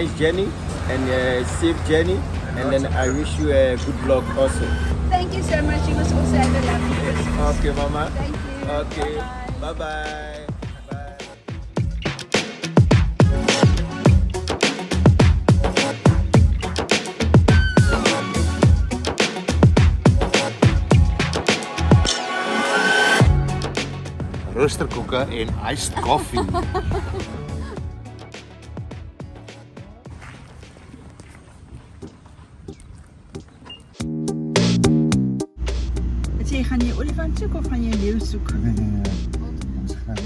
nice journey and a safe journey. And then I wish you a good luck also. Thank you so much. You must also have a lovely Christmas. Okay, Mama. Thank you. Okay. Bye-bye. Bye-bye. Roosterkoeke en iced coffee. Wat jy gaan jy olifant soek of gaan jy leeu soek? Nee, ons gaan.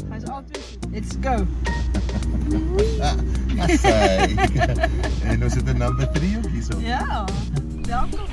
Gaan altyd soek. Let's go. Asai. En ons het 'n number 3 ook hierso. Ja. Welkom.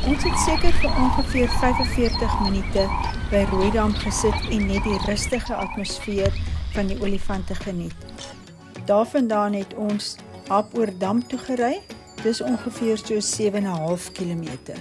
Ons het seker vir ongeveer 45 minute by Rooidam gesit en net die rustige atmosfeer van die olifante geniet. Daarvandaan het ons Hap oor dam toe gery, dis ongeveer so 7,5 kilometer.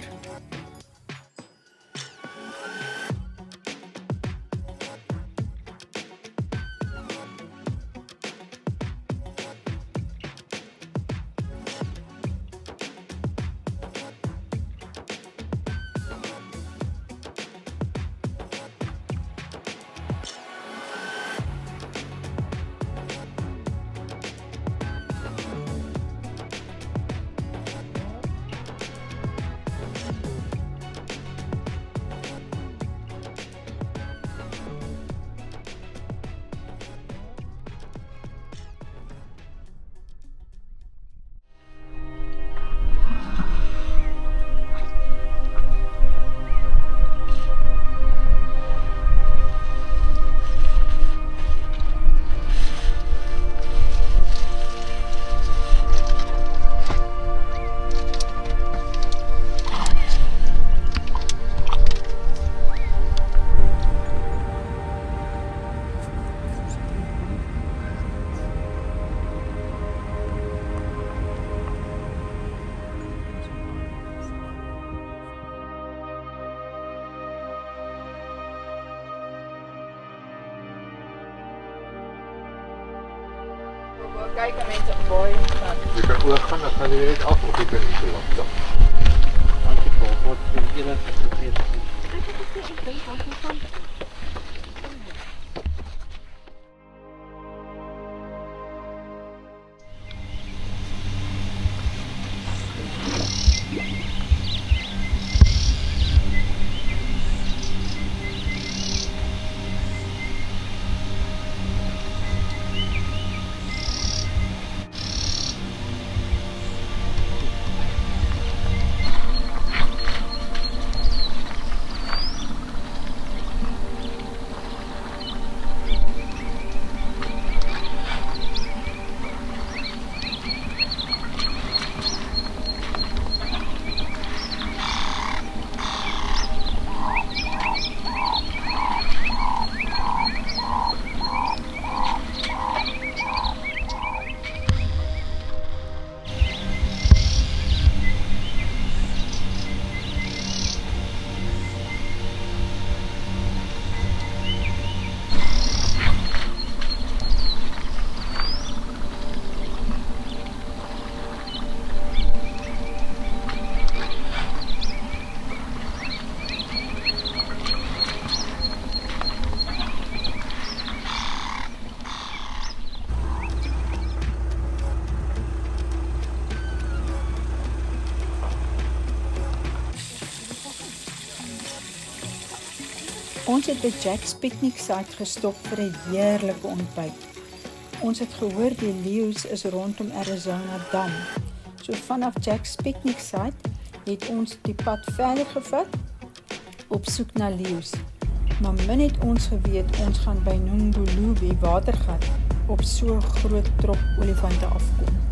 Kyk aan mense op baie gaan. Jy kan oor gaan, dan gaan jy net af of jy kan nie so lank stap. Dankie Paul, wat vir enige vergeet. Ek dink wat van Ons het by Jack's Picnic site gestop vir 'n heerlike ontbyt. Ons het gehoor die leeu's is rondom Arizona Dam. So vanaf Jack's Picnic site het ons die pad verder gevat op soek na leeu's. Maar min het ons geweet ons gaan by Nongolobi watergat op so 'n groot trop olifante afkom.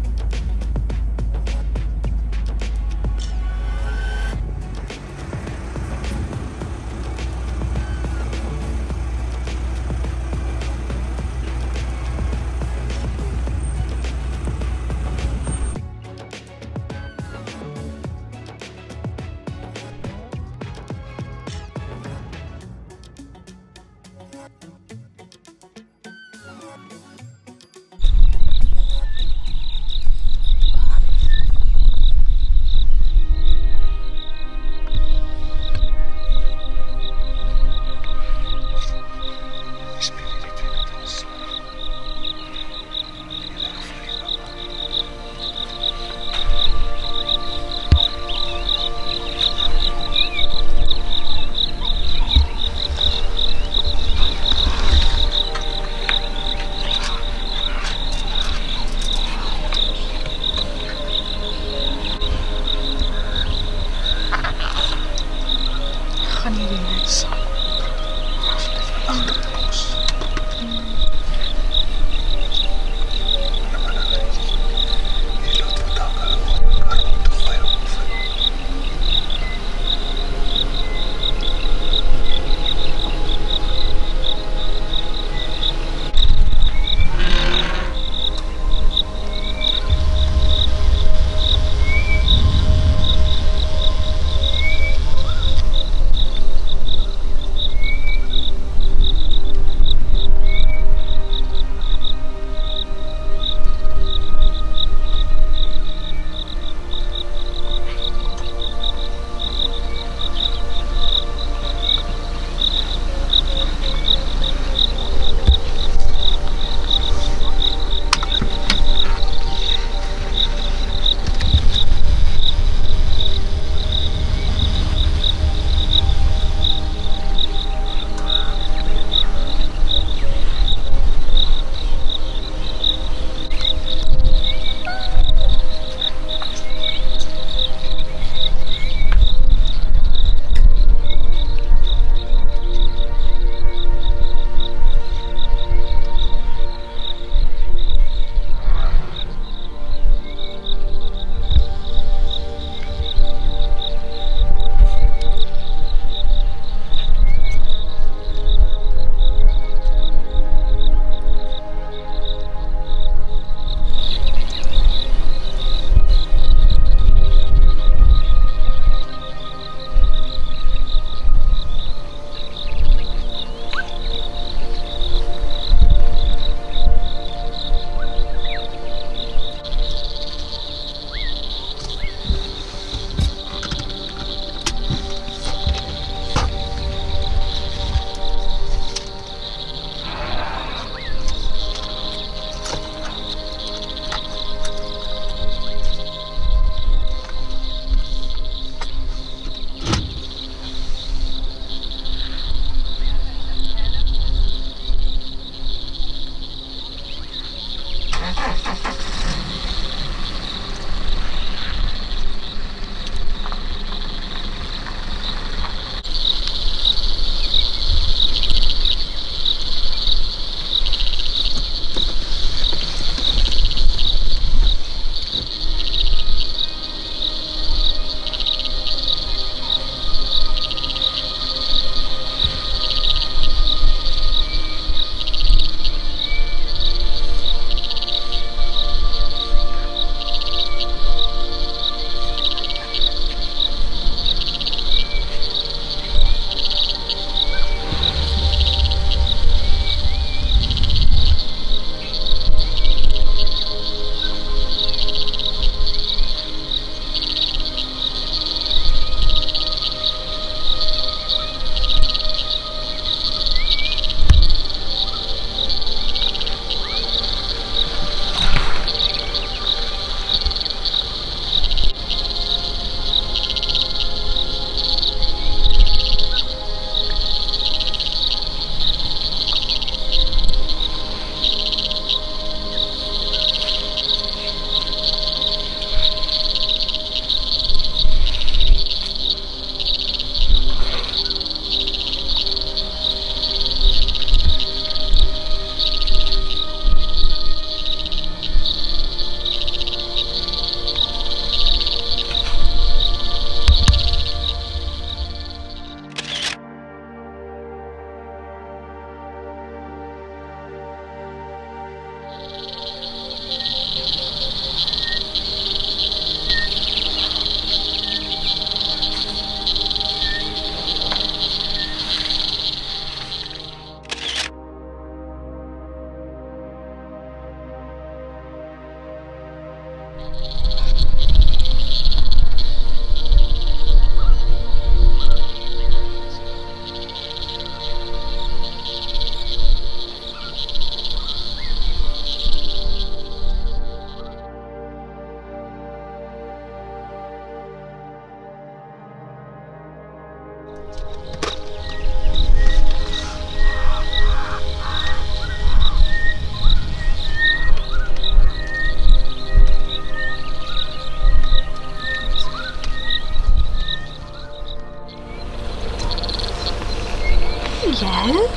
Hallo?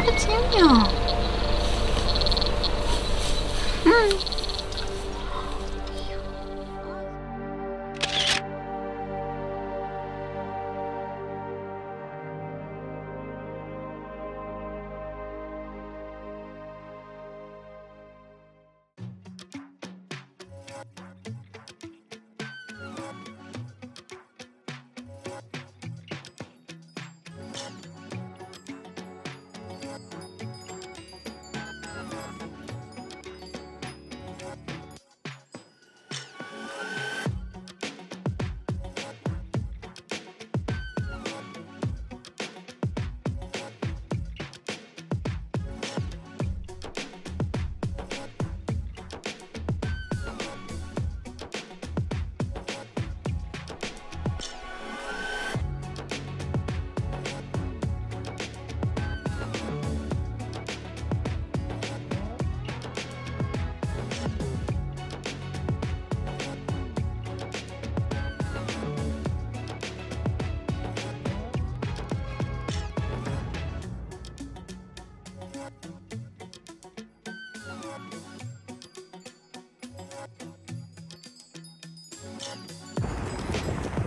Wat zijn jou?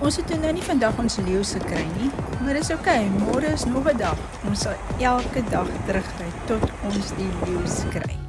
Ons het nou nie vandag ons leeu's gekry nie, maar dis okay, môre is nog 'n dag. Ons sal elke dag terugry tot ons die leeu's kry.